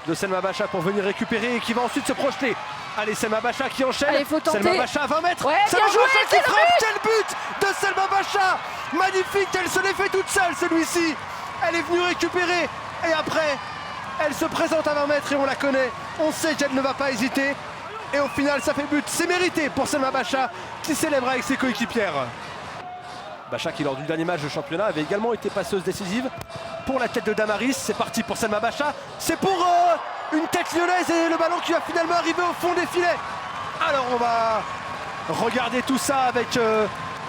de Selma Bacha pour venir récupérer et qui va ensuite se projeter. Allez, Selma Bacha qui enchaîne. Allez, faut tenter. Selma Bacha à 20 mètres. Ouais, Selma bien joué, Bacha qui frappe. Quel but de Selma Bacha! Magnifique, elle se l'est fait toute seule celui-ci. Elle est venue récupérer et après, elle se présente à 20 mètres et on la connaît. On sait qu'elle ne va pas hésiter. Et au final, ça fait but. C'est mérité pour Selma Bacha qui célèbre avec ses coéquipières. Bacha qui lors du dernier match de championnat avait également été passeuse décisive pour la tête de Damaris. C'est parti pour Selma Bacha. C'est pour une tête lyonnaise et le ballon qui va finalement arriver au fond des filets. Alors on va regarder tout ça avec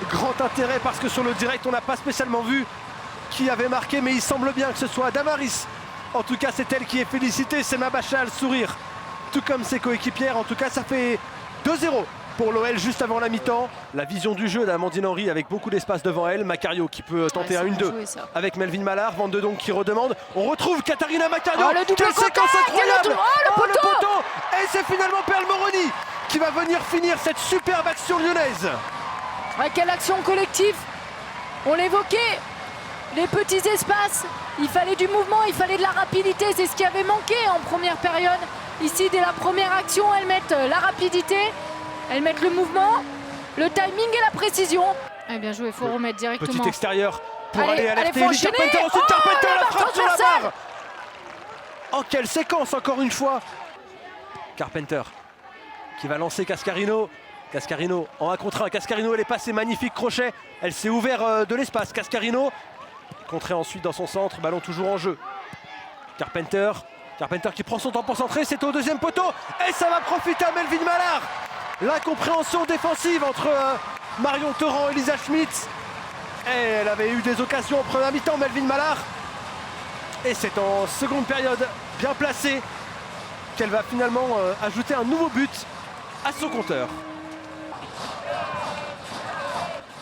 grand intérêt parce que sur le direct on n'a pas spécialement vu qui avait marqué, mais il semble bien que ce soit Damaris. En tout cas c'est elle qui est félicitée. Selma Bacha a le sourire, tout comme ses coéquipières. En tout cas ça fait 2-0 pour l'OL juste avant la mi-temps. La vision du jeu d'Amandine Henry avec beaucoup d'espace devant elle. Macario qui peut tenter un 1-2 avec Melvin Mallard. Van de Donk qui redemande. On retrouve Katharina Macario. Oh, quelle séquence incroyable! Oh, le poteau. Et c'est finalement Perle Moroni qui va venir finir cette superbe action lyonnaise. Ouais, quelle action collective! On l'évoquait, les petits espaces, il fallait du mouvement, il fallait de la rapidité, c'est ce qui avait manqué en première période. Ici, dès la première action, elles mettent la rapidité, elles mettent le mouvement, le timing et la précision. Eh bien joué, il faut remettre directement. Petit extérieur pour aller alerter Ellie Carpenter. Ensuite Carpenter la frappe sur la transversale. barre. Oh quelle séquence encore une fois. Carpenter qui va lancer Cascarino. Cascarino en 1 contre 1. Cascarino elle est passée, magnifique crochet. Elle s'est ouvert de l'espace. Cascarino contré ensuite dans son centre. Ballon toujours en jeu. Carpenter. Carpenter qui prend son temps pour centrer. C'est au deuxième poteau. Et ça va profiter à Melvin Mallard. L'incompréhension défensive entre Marion Torrent et Lisa Schmitz. Et elle avait eu des occasions en première mi-temps, Melvin Mallard. Et c'est en seconde période, bien placée, qu'elle va finalement ajouter un nouveau but à son compteur.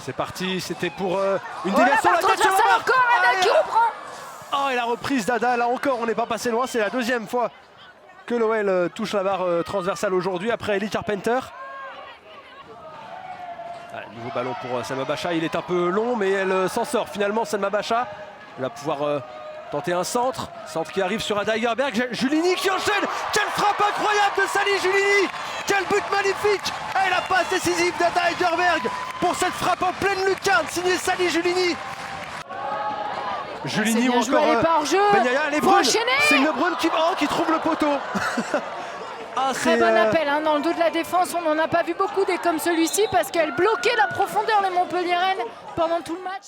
C'est parti, c'était pour une déviation. La tête sur la barre. Encore Ada qui reprend. Oh, et la reprise d'Ada, là encore, on n'est pas passé loin. C'est la deuxième fois que l'OL touche la barre transversale aujourd'hui après Ellie Carpenter. Nouveau ballon pour Selma Bacha, il est un peu long mais elle s'en sort finalement. Selma Bacha, elle va pouvoir tenter un centre qui arrive sur Ada Hegerberg. Julini qui enchaîne, quelle frappe incroyable de Sally Julini, quel but magnifique. Et la passe décisive d'Ada Hegerberg pour cette frappe en pleine lucarne signée Sally Julini. Julini ou encore Ben Yaya, les Brunes. C'est une Brune qui trouve le poteau. Très bon appel hein. Dans le dos de la défense, on n'en a pas vu beaucoup des comme celui-ci parce qu'elle bloquait la profondeur les Montpelliéraines pendant tout le match.